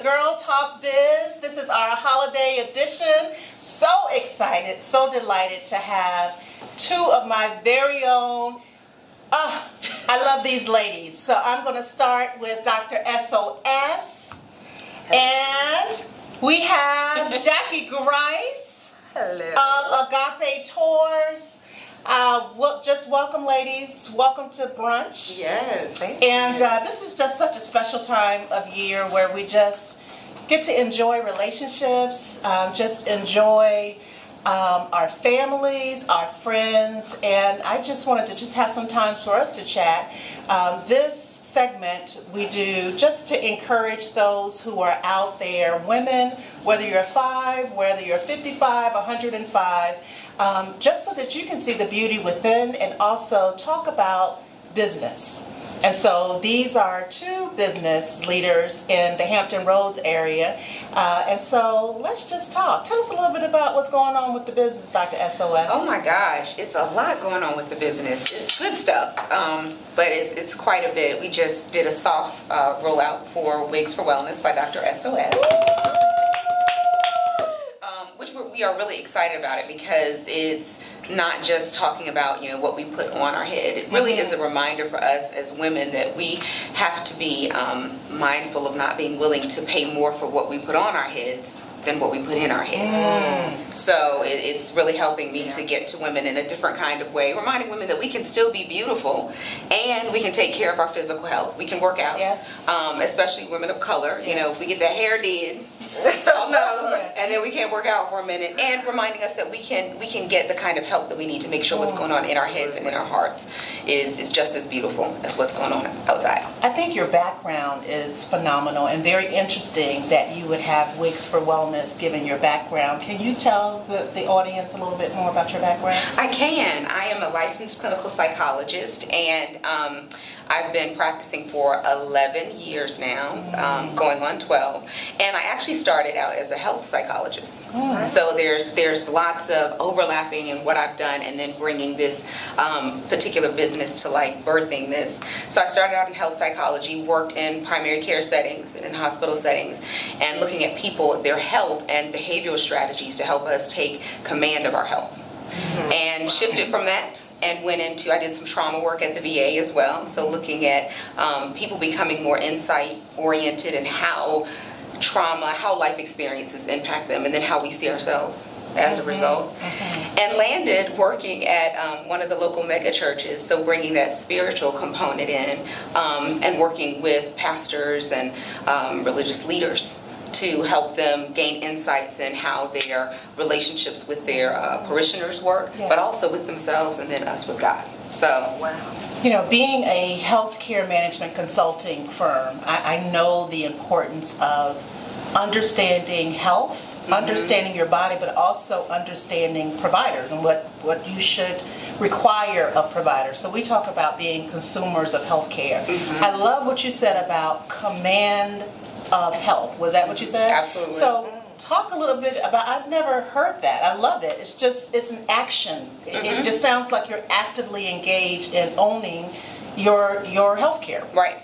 Girl Talk Biz. This is our holiday edition. So excited, so delighted to have two of my very own. I love these ladies. So I'm going to start with Dr. SOS. And we have Jackie Grice. Hello. Of Agape Tours. Just welcome, ladies. Welcome to brunch. Yes. And this is just such a special time of year where we just get to enjoy relationships, just enjoy our families, our friends, and I just wanted to just have some time for us to chat. This segment we do just to encourage those who are out there, women, whether you're 5, whether you're 55, 105, just so that you can see the beauty within and also talk about business. And so these are two business leaders in the Hampton Roads area. And so let's just talk. Tell us a little bit about what's going on with the business, Dr. SOS. Oh my gosh, it's a lot going on with the business. It's good stuff, but it's quite a bit. We just did a soft rollout for Wigs for Wellness by Dr. SOS. Which we are really excited about it because it's not just talking about what we put on our head. It really is a reminder for us as women that we have to be mindful of not being willing to pay more for what we put on our heads than what we put in our heads. So it's really helping me to get to women in a different kind of way, reminding women that we can still be beautiful and we can take care of our physical health. We can work out, especially women of color. If we get that hair did, and then we can't work out for a minute, and reminding us that we can get the kind of help that we need to make sure what's going on in our heads and in our hearts is just as beautiful as what's going on outside. I think your background is phenomenal and very interesting that you would have Wigs for Wellness given your background. Can you tell the audience a little bit more about your background? I can. I am a licensed clinical psychologist, and I've been practicing for 11 years now, going on 12, and I actually started out as a health psychologist. So there's lots of overlapping in what I've done and then bringing this particular business to life, birthing this. So I started out in health psychology, worked in primary care settings and in hospital settings, and looking at people, their health and behavioral strategies to help us take command of our health. And shifted from that and went into, I did some trauma work at the VA as well, so looking at people becoming more insight oriented and how trauma, how life experiences impact them, and then how we see ourselves as a result. And landed working at one of the local mega churches, so bringing that spiritual component in, and working with pastors and religious leaders to help them gain insights in how their relationships with their parishioners work, but also with themselves and then us with God. So, being a healthcare management consulting firm, I know the importance of understanding health, understanding your body, but also understanding providers and what you should require of providers. So we talk about being consumers of healthcare. I love what you said about command of health. Was that what you said? Absolutely. So talk a little bit about, I've never heard that. I love it. It's an action. It just sounds like you're actively engaged in owning your health care. Right.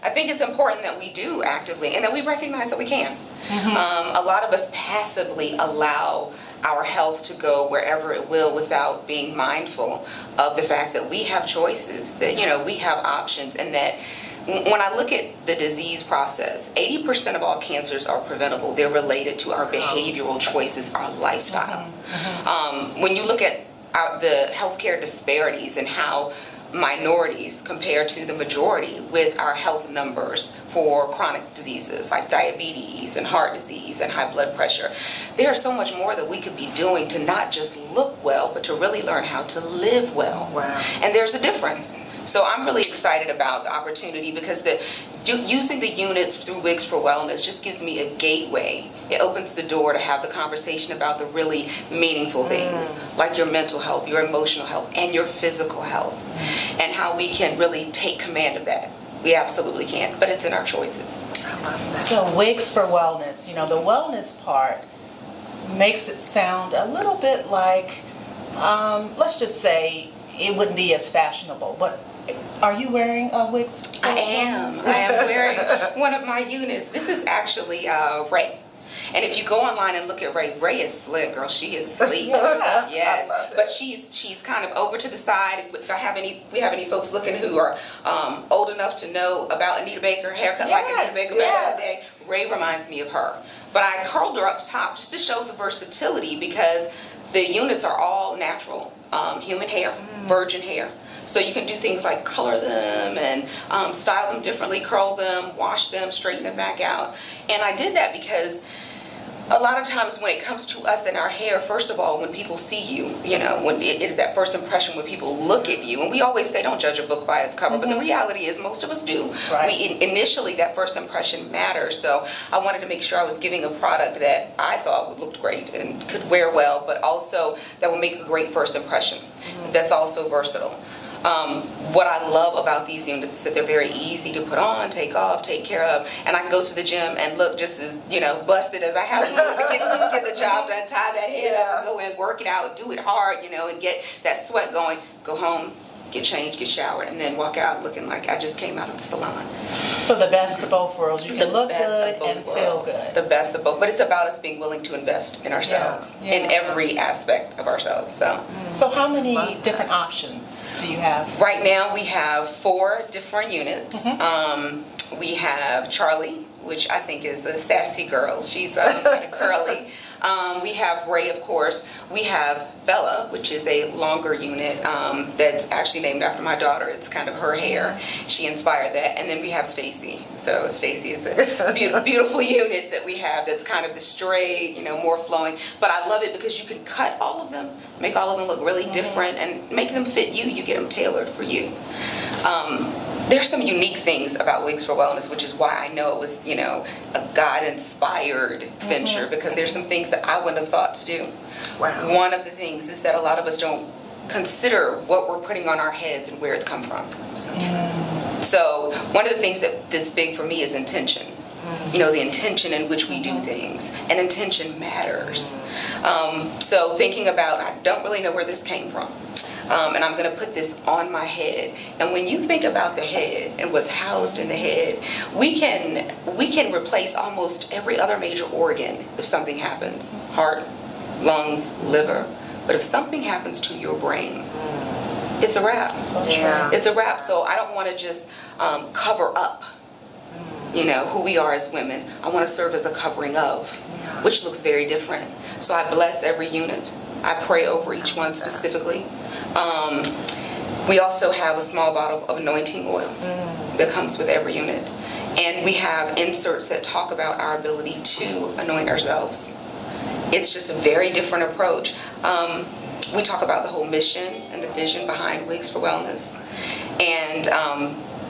I think it's important that we do actively and that we recognize that we can. A lot of us passively allow our health to go wherever it will without being mindful of the fact that we have choices, that we have options, and that when I look at the disease process, 80% of all cancers are preventable. They're related to our behavioral choices, our lifestyle. When you look at the healthcare disparities and how minorities compare to the majority with our health numbers for chronic diseases like diabetes and heart disease and high blood pressure, there's so much more that we could be doing to not just look well, but to really learn how to live well. And there's a difference. So I'm really excited about the opportunity because using the units through Wigs for Wellness just gives me a gateway. It opens the door to have the conversation about the really meaningful things like your mental health, your emotional health, and your physical health, and how we can really take command of that. We absolutely can, but it's in our choices. I love that. So Wigs for Wellness, the wellness part makes it sound a little bit like, let's just say it wouldn't be as fashionable, but Are you wearing wigs? I am wearing one of my units. This is actually Ray. And if you go online and look at Ray is slick, girl. She is sleek. Yeah, yes, but she's kind of over to the side. If we have any folks looking who are old enough to know about Anita Baker, haircut like Anita Baker back in the day, Ray reminds me of her. But I curled her up top just to show the versatility, because the units are all natural, human hair, virgin hair. So you can do things like color them and style them differently, curl them, wash them, straighten them back out. And I did that because a lot of times when it comes to us and our hair, first of all, when people see you, you know, when it is that first impression when people look at you, and we always say don't judge a book by its cover, but the reality is most of us do. Right. Initially, that first impression matters. So I wanted to make sure I was giving a product that I thought looked great and could wear well, but also that would make a great first impression. That's also versatile. What I love about these units is that they're very easy to put on, take off, take care of, and I can go to the gym and look just as, you know, busted as I have to look to get the job done, tie that head up, and go and work it out, do it hard, you know, and get that sweat going, go home, get changed, get showered, and then walk out looking like I just came out of the salon. So the best of both worlds. You can look good and feel good. The best of both. But it's about us being willing to invest in ourselves, in every aspect of ourselves. So how many different options do you have? Right now we have 4 different units. We have Charlie, which I think is the sassy girl. She's kind of curly. We have Ray, of course. We have Bella, which is a longer unit that's actually named after my daughter. It's kind of her hair. She inspired that. And then we have Stacie. So Stacie is a beautiful unit that we have that's kind of the straight, you know, more flowing. But I love it because you can cut all of them, make all of them look really different, and make them fit you. You get them tailored for you. There's some unique things about Wigs for Wellness, which is why I know it was, you know, a God-inspired venture, because there's some things that I wouldn't have thought to do. Wow. One of the things is that a lot of us don't consider what we're putting on our heads and where it's come from. So, so one of the things that's big for me is intention. You know, the intention in which we do things, and intention matters. So thinking about, I don't really know where this came from. And I'm going to put this on my head. And when you think about the head and what's housed in the head, we can replace almost every other major organ if something happens. Heart, lungs, liver. But if something happens to your brain, it's a wrap. It's a wrap. So I don't want to just cover up, you know, who we are as women. I want to serve as a covering of, which looks very different. So I bless every unit. I pray over each one specifically. We also have a small bottle of anointing oil that comes with every unit. And we have inserts that talk about our ability to anoint ourselves. It's just a very different approach. We talk about the whole mission and the vision behind Wigs for Wellness. And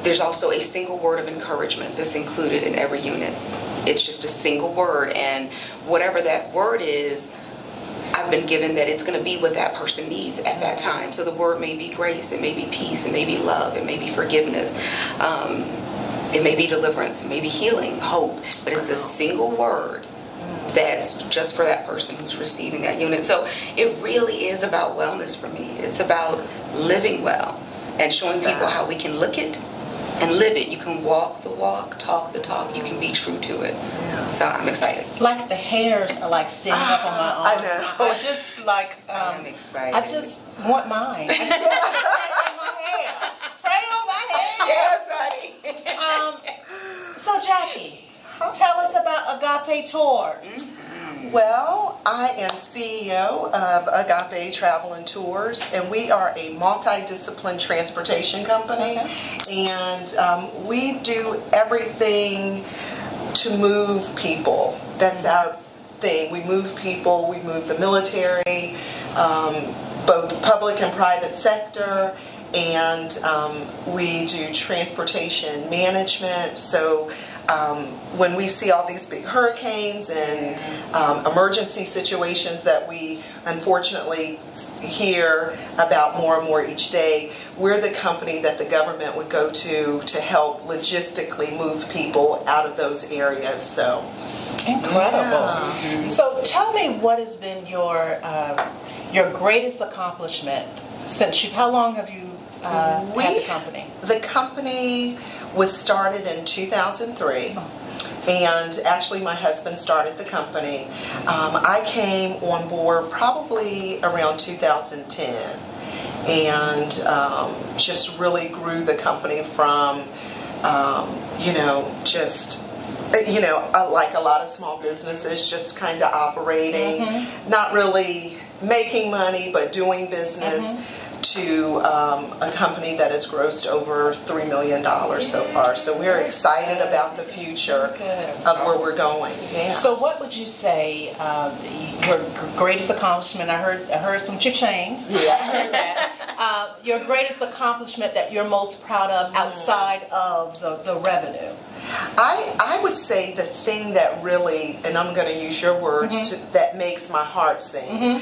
there's also a single word of encouragement that's included in every unit. It's just a single word, and whatever that word is, I've been given that it's going to be what that person needs at that time. So the word may be grace, it may be peace, it may be love, it may be forgiveness, it may be deliverance, it may be healing, hope, but it's a single word that's just for that person who's receiving that unit. So it really is about wellness for me. It's about living well and showing people how we can look it and live it. You can walk the walk, talk the talk. You can be true to it. So I'm excited. Like the hairs are like standing up on my arm. I know. I just like. I'm excited. I just want mine. I just want my hair. Spray on my hair. Yes, honey. So Jackie, tell us about Agape Tours. Well, I am CEO of Agape Travel and Tours, and we are a multidiscipline transportation company, and we do everything to move people. That's our thing. We move people, we move the military, both public and private sector, and we do transportation management. So when we see all these big hurricanes and emergency situations that we unfortunately hear about more and more each day, we're the company that the government would go to help logistically move people out of those areas. So incredible. So tell me, what has been your greatest accomplishment since how long have you had the company? The company was started in 2003. And actually my husband started the company. I came on board probably around 2010 and just really grew the company from, like a lot of small businesses, just kind of operating, not really making money, but doing business, to a company that has grossed over $3 million so far. So we're excited about the future of where we're going. Yeah. So what would you say your greatest accomplishment? I heard some cha-ching. Yeah. I heard that. Your greatest accomplishment that you're most proud of outside of the revenue? I would say the thing that really, and I'm going to use your words, that makes my heart sing,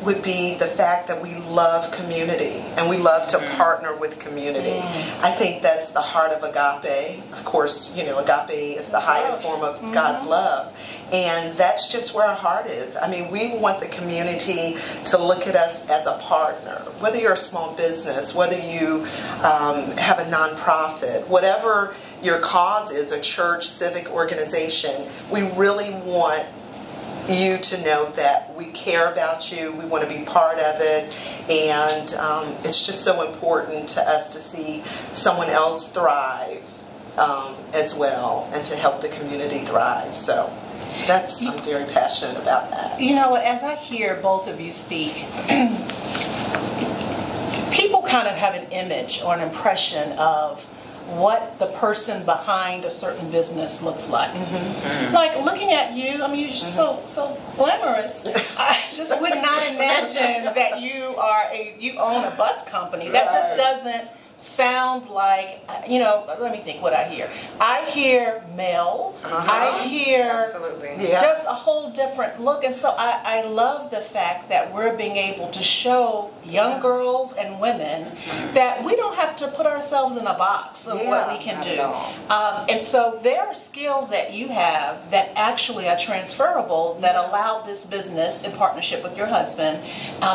would be the fact that we love community and we love to partner with community. I think that's the heart of agape. Of course, agape is the highest form of God's love. And that's just where our heart is. I mean, we want the community to look at us as a partner. Whether you're a small business, whether you have a nonprofit, whatever your cause is, a church, civic organization, we really want you to know that we care about you, we want to be part of it, and it's just so important to us to see someone else thrive as well, and to help the community thrive. So I'm very passionate about that. You know what, as I hear both of you speak, people kind of have an image or an impression of what the person behind a certain business looks like. Like looking at you, I mean, you're just so glamorous. I just would not imagine that you own a bus company. That just doesn't sound like, let me think what I hear. I hear male. I hear just a whole different look. And so I love the fact that we're being able to show young girls and women that we don't have to put ourselves in a box of what we can do. And so there are skills that you have that actually are transferable that allow this business in partnership with your husband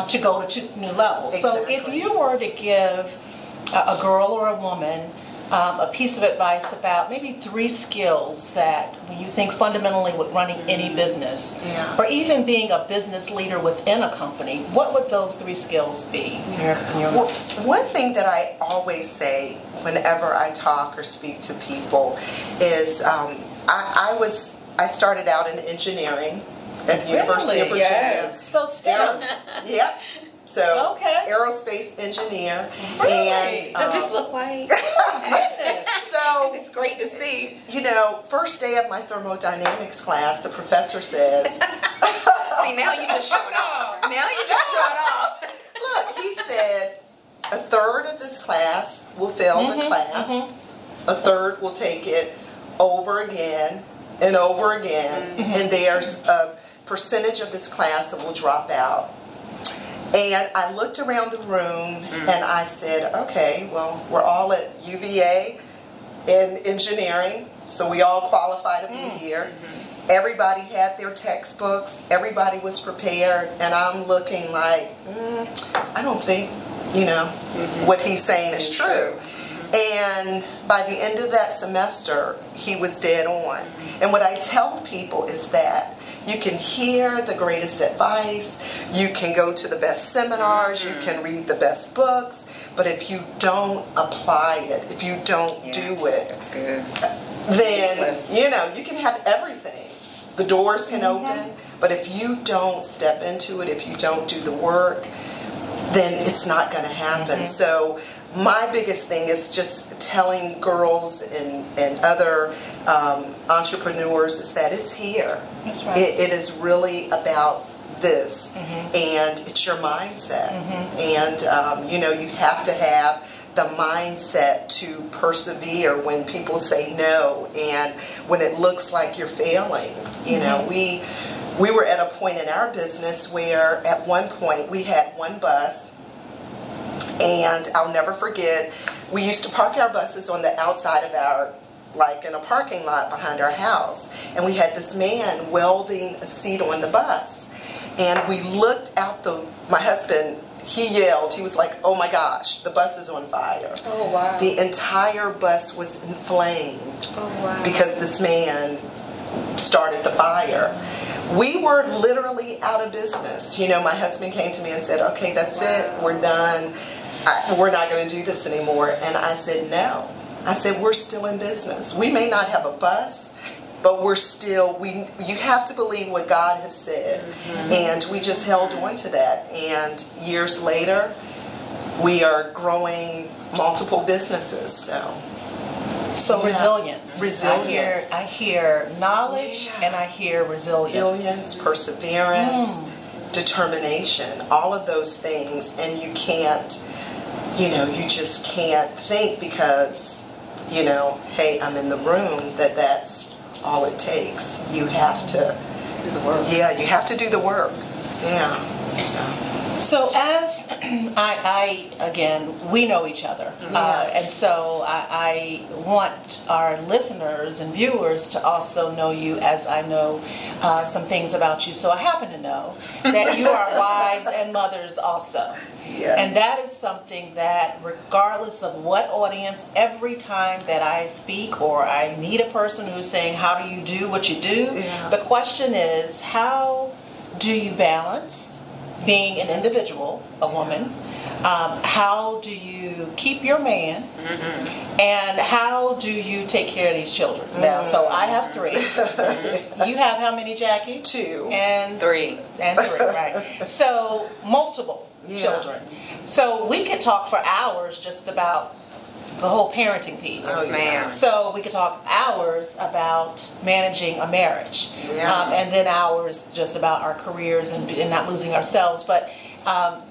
to go to new levels. So if you were to give a girl or a woman a piece of advice about maybe 3 skills that you think fundamentally with running any business, or even being a business leader within a company, what would those 3 skills be? Well, one thing that I always say whenever I talk or speak to people is I started out in engineering at the University of Virginia. Yes. So STEM. Yep. So, aerospace engineer. Really? And does this look like? So it's great to see. First day of my thermodynamics class, the professor says, see, now you just showed off. Now you just showed off. Look, he said, a third of this class will fail the class. A third will take it over again and over again. And there's a percentage of this class that will drop out. And I looked around the room and I said, okay, well, we're all at UVA in engineering, so we all qualify to be here. Everybody had their textbooks, everybody was prepared, and I'm looking like, I don't think, what he's saying is true. And by the end of that semester, he was dead on. And what I tell people is that you can hear the greatest advice, you can go to the best seminars, you can read the best books, but if you don't apply it, if you don't do it, that's good. Then, you can have everything. The doors can open, but if you don't step into it, if you don't do the work, then it's not going to happen. So my biggest thing is just telling girls and other entrepreneurs is that it's here. That's right. It is really about this, and it's your mindset. And you have to have the mindset to persevere when people say no, and when it looks like you're failing. We were at a point in our business where at one point we had one bus. And I'll never forget, we used to park our buses on the outside of in a parking lot behind our house. And we had this man welding a seat on the bus. And we looked out my husband, he yelled. He was like, "Oh my gosh, the bus is on fire." Oh, wow. The entire bus was inflamed. Oh, wow. Because this man started the fire. We were literally out of business. You know, my husband came to me and said, "Okay, that's it. We're done. We're not going to do this anymore." And I said, "No." I said, "We're still in business. We may not have a bus, but we're still, you have to believe what God has said." And we just held on to that. And years later, we are growing multiple businesses. So yeah. Resilience. Resilience. I hear knowledge, and I hear resilience. Resilience, perseverance, determination, all of those things. And you can't, you just can't think because, hey, I'm in the room, that's all it takes. You have to do the work. Yeah, you have to do the work. Yeah. So as again, we know each other, and so I want our listeners and viewers to also know you as I know some things about you. So I happen to know that you are wives and mothers also. Yes. And that is something that regardless of what audience, every time that I speak or I meet a person who's saying, "How do you do what you do?" The question is, how do you balance being an individual, a woman? How do you keep your man? And how do you take care of these children? Now, so I have 3. You have how many, Jackie? 2. And 3. And 3, right. So multiple children. So we could talk for hours just about the whole parenting piece. Oh, ma'am. So we could talk hours about managing a marriage, and then hours just about our careers and not losing ourselves. But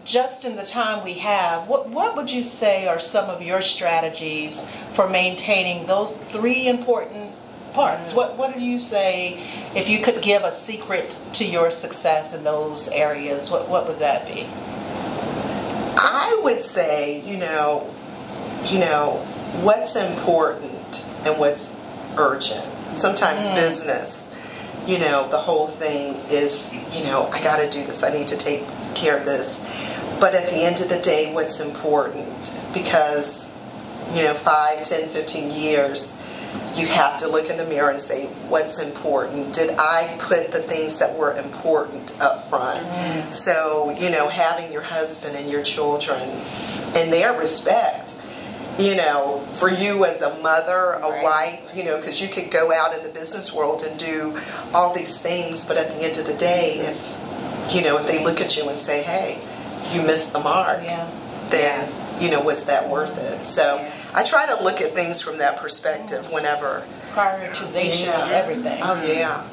just in the time we have, what would you say are some of your strategies for maintaining those 3 important parts? What do you say, if you could give a secret to your success in those areas, what would that be? I would say, what's important and what's urgent. Sometimes business, the whole thing is, I got to do this. I need to take care of this. But at the end of the day, what's important? Because, 5, 10, 15 years, you have to look in the mirror and say, what's important? Did I put the things that were important up front? So, having your husband and your children and their respect, for you as a mother, a wife, because you could go out in the business world and do all these things, but at the end of the day, if they look at you and say, "Hey, you missed the mark," then, was that worth it? So I try to look at things from that perspective whenever. Prioritization is everything. Oh, yeah.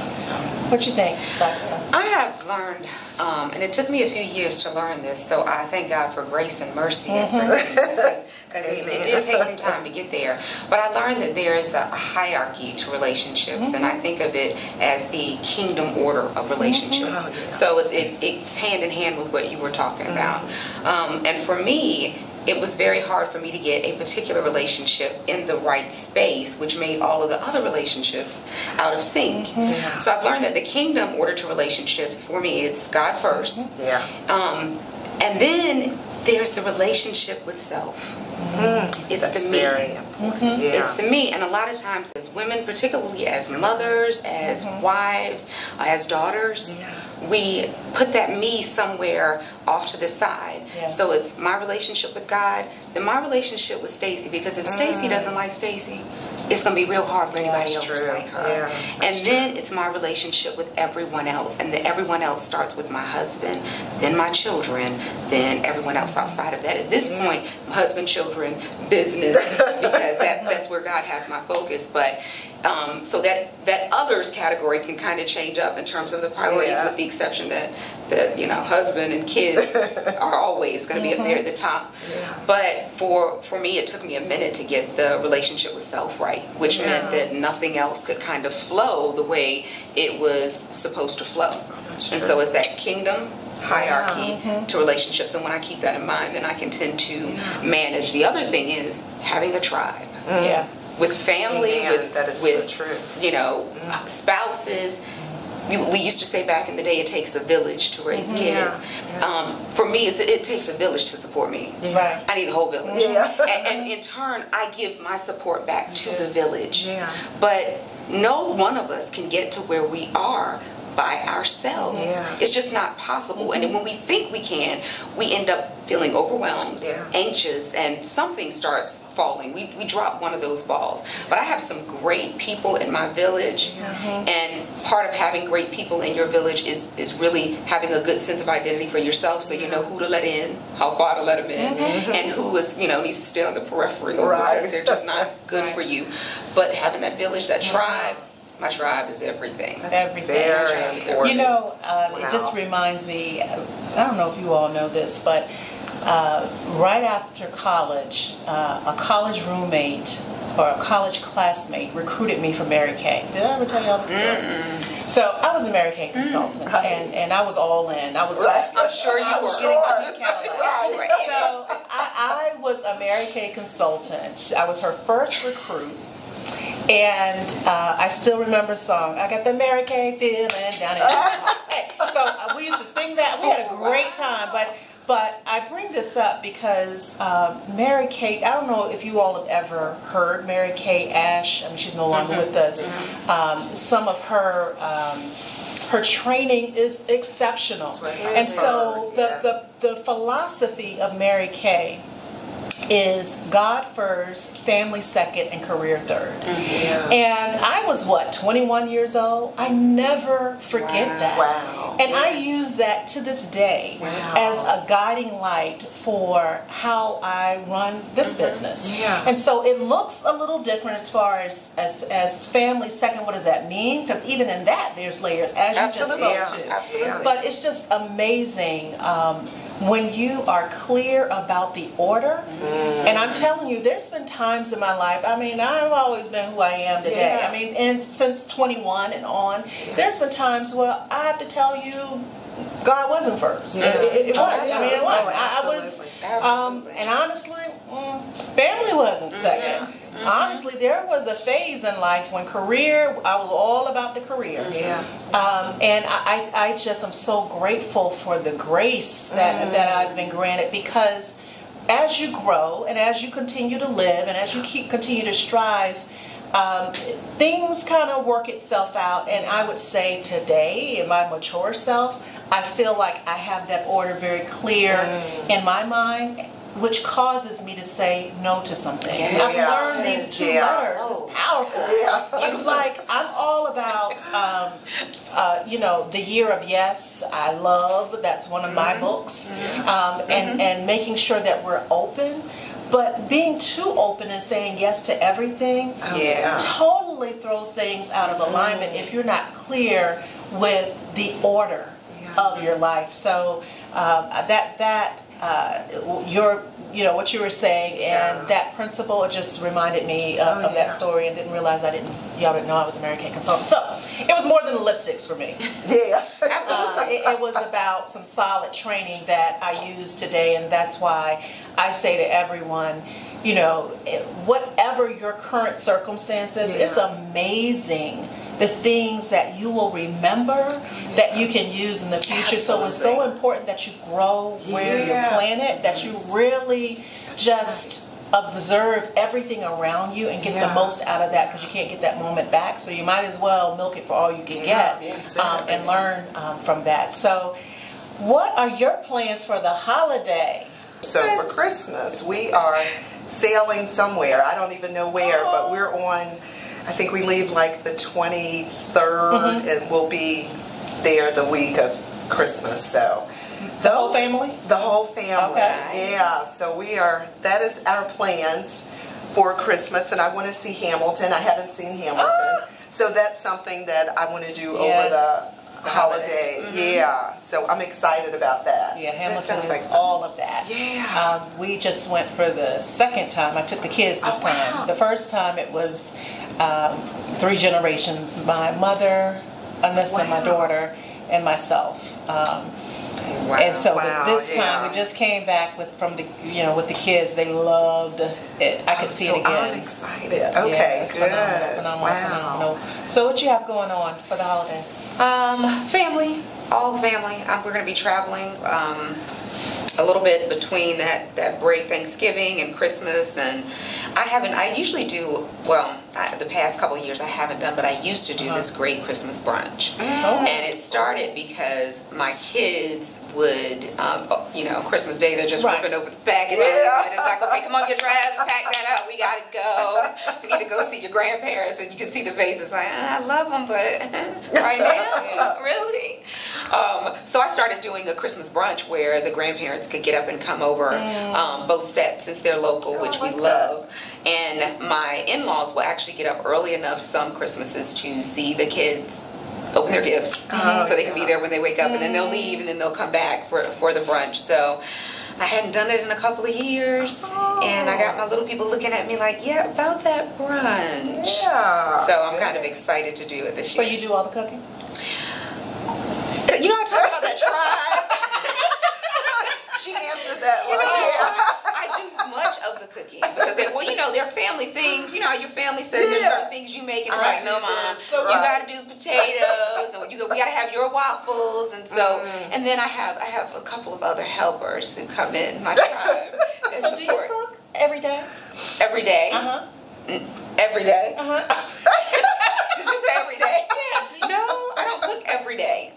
So. What you think, Dr. Stacie? I have learned, and it took me a few years to learn this, so I thank God for grace and mercy and forgiveness, because it did take some time to get there. But I learned that there is a hierarchy to relationships, and I think of it as the kingdom order of relationships. So it's hand in hand with what you were talking about. And for me, it was very hard for me to get a particular relationship in the right space, which made all of the other relationships out of sync. So I've learned that the kingdom order to relationships, for me, it's God first. And then there's the relationship with self. It's the me. Very important. It's the me. And a lot of times as women, particularly as mothers, as wives, as daughters, we put that me somewhere off to the side. So it's my relationship with God, then my relationship with Stacie, because if Stacie doesn't like Stacie, it's going to be real hard for anybody else to like her. And then it's my relationship with everyone else, and everyone else starts with my husband, then my children, then everyone else outside of that. At this point, my husband, children, business, because that's where God has my focus. But so that others category can kind of change up in terms of the priorities, with the exception that husband and kids are always going to be up there at the top. But for me, it took me a minute to get the relationship with self right, which meant that nothing else could kind of flow the way it was supposed to flow. And so it's that kingdom hierarchy to relationships, and when I keep that in mind, then I can tend to manage. The other thing is having a tribe. With family, with so true. spouses. we used to say back in the day, it takes a village to raise kids. For me, it takes a village to support me. Right. I need the whole village. And in turn, I give my support back to the village. But no one of us can get to where we are by ourselves. It's just not possible. And when we think we can, we end up feeling overwhelmed, anxious, and something starts falling. We drop one of those balls. But I have some great people in my village, and part of having great people in your village is really having a good sense of identity for yourself, so you know who to let in, how far to let them in, and who is, needs to stay on the periphery because they're just not good for you. But having that village, that tribe, my tribe is everything. Everything. Very important. It just reminds me, I don't know if you all know this, but right after college, a college roommate or a college classmate recruited me for Mary Kay. Did I ever tell y'all this story? So I was a Mary Kay consultant, and I was all in. I was. I'm sure you were. So I was a Mary Kay consultant. I was her first recruit. And I still remember a song, I got the Mary Kay feeling down in So we used to sing that. We had a great time. But I bring this up because Mary Kay, I don't know if you all have ever heard Mary Kay Ash. I mean, she's no longer with us. Some of her training is exceptional. And so the philosophy of Mary Kay is God first, family second, and career third. And I was, 21 years old? I never forget that. And I use that to this day as a guiding light for how I run this business. And so it looks a little different as far as family second. What does that mean? Because even in that, there's layers, as you just spoke to. Absolutely. But it's just amazing when you are clear about the order. And I'm telling you, there's been times in my life, I mean, I've always been who I am today. I mean, and since 21 and on, there's been times where I have to tell you, God wasn't first. It wasn't. I mean, it wasn't. I was, and honestly, family wasn't second. Honestly, there was a phase in life when I was all about the career. And I just am so grateful for the grace that I've been granted, because as you grow and as you continue to live and as you continue to strive, things kind of work itself out. And I would say today, in my mature self, I feel like I have that order very clear in my mind, which causes me to say no to some things. I've learned these two letters. It's powerful. It's beautiful. Like, I'm all about, the year of yes, I love. That's one of my books. And making sure that we're open. But being too open and saying yes to everything totally throws things out of alignment if you're not clear with the order of your life. So what you were saying, and that principle just reminded me of that story, and didn't realize y'all didn't know I was a Mary Kay consultant. So it was more than the lipsticks for me. Absolutely. It was about some solid training that I use today, and that's why I say to everyone, whatever your current circumstances, it's amazing the things that you will remember that you can use in the future. So it's so important that you grow where you're planted, that you really just observe everything around you and get the most out of that, because you can't get that moment back. So you might as well milk it for all you can get and learn from that. So what are your plans for the holiday? So for Christmas, we are sailing somewhere. I don't even know where, but we're on, I think we leave like the 23rd, and we'll be there the week of Christmas. So the whole family? The whole family. Okay. Yeah. So that is our plans for Christmas, and I want to see Hamilton. I haven't seen Hamilton. So that's something that I want to do over the holiday. So I'm excited about that. Hamilton is all of that. We just went for the second time. I took the kids this time. The first time it was 3 generations: my mother, Anissa, my daughter, and myself. Wow. And so Wow, this time we just came back with with the kids. They loved it. I could see it again. I'm excited. Okay, it's good. Phenomenal. So what you have going on for the holiday? Family, all family. We're going to be traveling a little bit between that break, Thanksgiving and Christmas, and I usually do, the past couple of years I haven't done, but I used to do this great Christmas brunch. And it started because my kids would, Christmas Day, they're just ripping open the packages, and it's like, okay, come on, get dressed, pack that up, we gotta go. We need to go see your grandparents, and you can see the faces like, I love them, but right now, really? So I started doing a Christmas brunch where the grandparents could get up and come over, both sets, since they're local, which we love. And my in-laws will actually get up early enough some Christmases to see the kids open their gifts, so they can be there when they wake up, and then they'll leave, and then they'll come back for the brunch. So I hadn't done it in a couple of years, and I got my little people looking at me like, yeah, about that brunch. Yeah. So I'm kind of excited to do it this year. So you do all the cooking? You know, I talk about that tribe. She answered that. I do much of the cooking because they're family things. You know how your family says there's certain things you make, and it's like, no, Mom, you got to do potatoes, and we got to have your waffles, and so, and then I have a couple of other helpers who come in my tribe. So do you cook every day? Every day. Every day. Did you say every day? Yeah. No, I don't cook every day.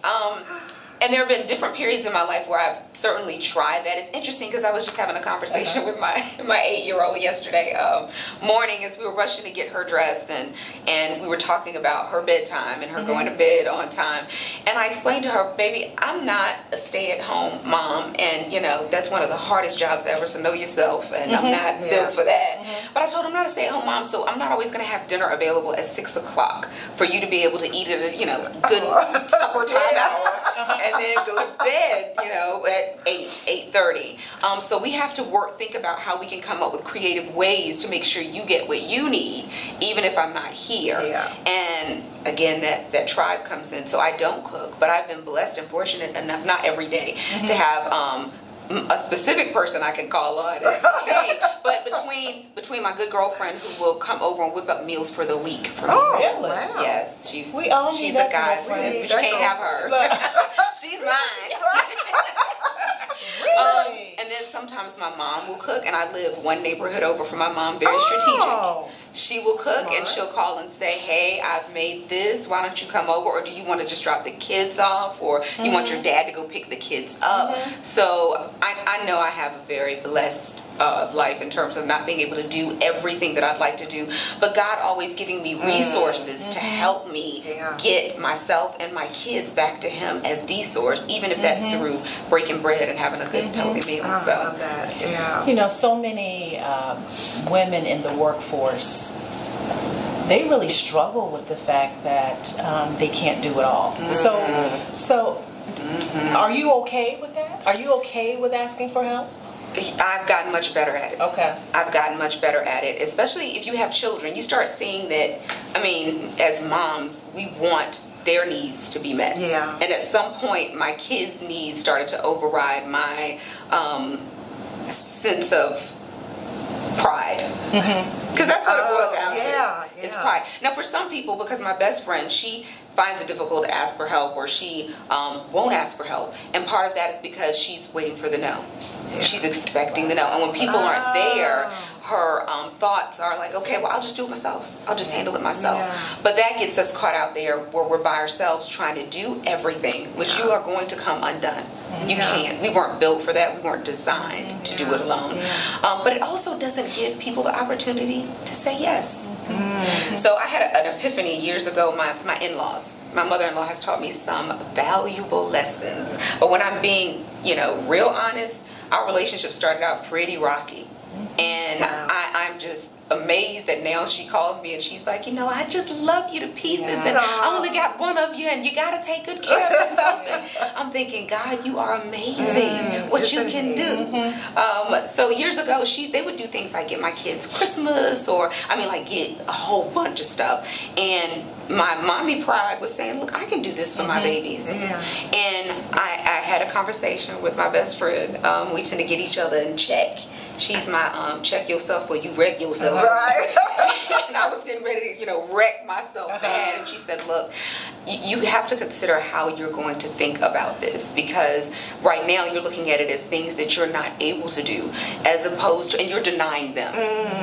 And there have been different periods in my life where I've certainly tried that. It's interesting because I was just having a conversation with my 8-year-old yesterday morning as we were rushing to get her dressed, and we were talking about her bedtime and her going to bed on time. And I explained to her, baby, I'm not a stay-at-home mom, and that's one of the hardest jobs ever, so know yourself, and I'm not built for that. But I told her I'm not a stay-at-home mom, so I'm not always going to have dinner available at 6 o'clock for you to be able to eat at a good supper time hour. And then go to bed, at 8:30. So we have to think about how we can come up with creative ways to make sure you get what you need, even if I'm not here. Yeah. And again, that tribe comes in. So I don't cook, but I've been blessed and fortunate enough, not every day, to have a specific person I can call on and say, hey, but between my good girlfriend who will come over and whip up meals for the week for me. Oh, really? Wow. Yes, she's a godsend, but you can't have her. She's mine. Really? And then sometimes my mom will cook, and I live one neighborhood over from my mom, very strategic. She will cook, and she'll call and say, hey, I've made this, why don't you come over, or do you want to just drop the kids off, or you want your dad to go pick the kids up? So I know I have a very blessed life in terms of not being able to do everything that I'd like to do, but God always giving me resources to help me get myself and my kids back to Him as the source, even if that's through breaking bread and having a good healthy meal. I love that. Yeah. So many women in the workforce, they really struggle with the fact that they can't do it all. So are you okay with that? Are you okay with asking for help? I've gotten much better at it. Okay. I've gotten much better at it, especially if you have children. You start seeing that, as moms, we want their needs to be met. Yeah. And at some point, my kids' needs started to override my sense of pride. Because that's what it boiled down to. It's pride. Now, for some people, because my best friend, she finds it difficult to ask for help, or she won't ask for help. And part of that is because she's waiting for the no. She's expecting the no. And when people aren't there, her thoughts are like, okay, well, I'll just do it myself. I'll just handle it myself. But that gets us caught out there where we're by ourselves trying to do everything, which you are going to come undone. You can't. We weren't built for that. We weren't designed to do it alone. But it also doesn't give people the opportunity to say yes. So I had an epiphany years ago. My in-laws, my mother-in-law has taught me some valuable lessons. But when I'm being, real honest, our relationship started out pretty rocky. And I'm just amazed that now she calls me and she's like, I just love you to pieces, and I only got one of you, and you got to take good care of yourself. And I'm thinking, God, you are amazing what you can do. So years ago, they would do things like get my kids Christmas, or like get a whole bunch of stuff. And my mommy pride was saying, look, I can do this for my babies. And I had a conversation with my best friend. We tend to get each other in check. She's my check yourself before you wreck yourself. Right. And I was getting ready to, wreck myself bad. And she said, look, you have to consider how you're going to think about this, because right now you're looking at it as things that you're not able to do, as opposed to, and you're denying them.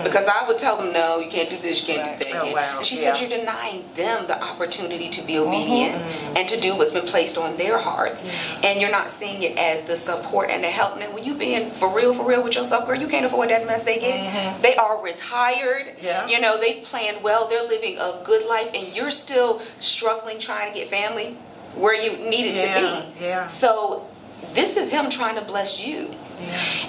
Because I would tell them, no, you can't do this, you can't do that. Oh, wow. And she said, you're denying them the opportunity to be obedient and to do what's been placed on their hearts. And you're not seeing it as the support and the help. Now, when you being for real with yourself, girl, you can't afford that mess they get. They are retired. They've planned well. They're living a good life, and you're still struggling trying to get family where you needed to be. So this is him trying to bless you.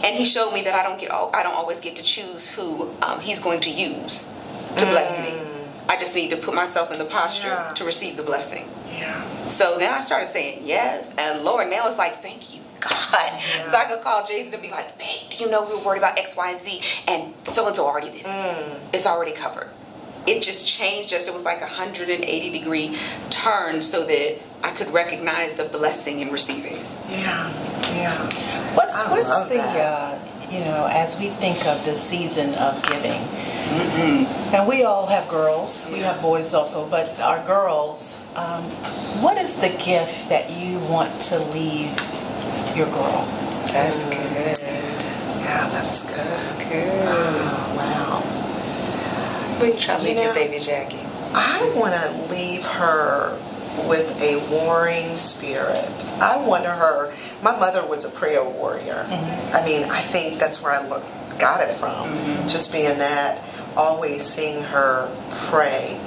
And he showed me that I don't always get to choose who he's going to use to bless me. I just need to put myself in the posture to receive the blessing. So then I started saying yes, and Lord, now it's like, thank you, God. So I could call Jason and be like, babe, do you know we were worried about X, Y, and Z, and so-and-so already did it. It's already covered. It just changed us. It was like a 180-degree turn so that I could recognize the blessing in receiving. What's the, as we think of the season of giving, and we all have girls, we have boys also, but our girls, what is the gift that you want to leave your girl? That's good. Yeah, that's good. That's good. Oh, wow. What are you trying to leave your baby, Jackie? I want to leave her with a warring spirit. I want her, my mother was a prayer warrior. I think that's where I got it from. Just being that, always seeing her pray.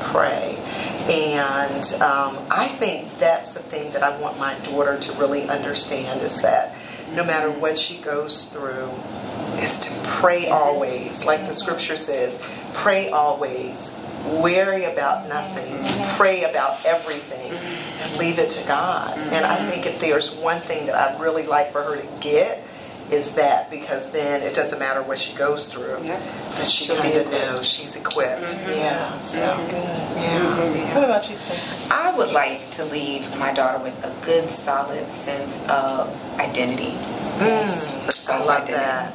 And I think that's the thing that I want my daughter to really understand, is that no matter what she goes through, is to pray always. Like the scripture says, pray always, worry about nothing, pray about everything, and leave it to God. And I think if there's one thing that I'd really like for her to get, is that, because then it doesn't matter what she goes through, but she kind of knows she's equipped. So good. What about you, Stacie? I would like to leave my daughter with a good, solid sense of identity. Her self-identity. I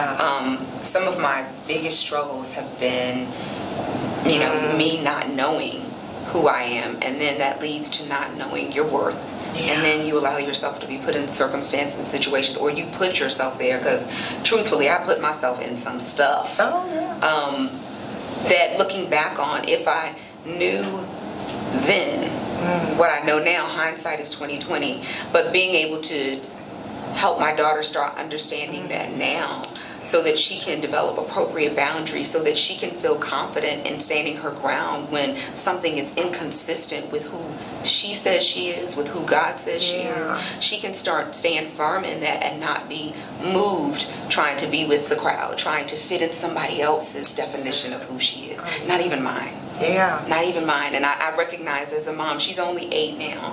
love that. Some of my biggest struggles have been, me not knowing who I am, and then that leads to not knowing your worth. And then you allow yourself to be put in circumstances and situations, or you put yourself there, because truthfully I put myself in some stuff that, looking back on, if I knew then what I know now, hindsight is 20/20, but being able to help my daughter start understanding that now, so that she can develop appropriate boundaries, so that she can feel confident in standing her ground when something is inconsistent with who she says she is, with who God says she is. She can start staying firm in that and not be moved trying to be with the crowd, trying to fit in somebody else's definition of who she is. Not even mine. Not even mine. And I recognize as a mom, she's only 8 now.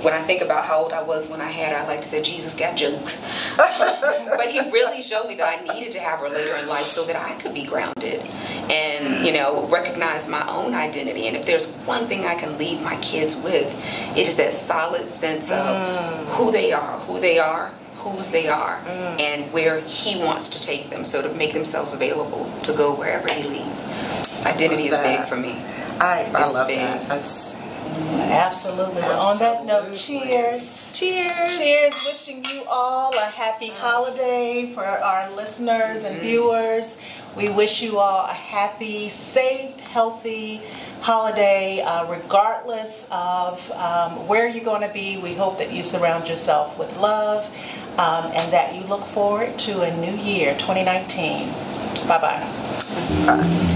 When I think about how old I was when I had her, I like to say Jesus got jokes. But he really showed me that I needed to have her later in life so that I could be grounded and, recognize my own identity. And if there's one thing I can leave my kids with, it is that solid sense of who they are, whose they are, and where he wants to take them, so to make themselves available to go wherever he leads. Identity is big for me. I love that. That's absolutely. Well, on that note, cheers. Cheers. Wishing you all a happy holiday. For our listeners and viewers, we wish you all a happy, safe, healthy holiday, regardless of where you're going to be. We hope that you surround yourself with love, and that you look forward to a new year, 2019. Bye-bye. Bye.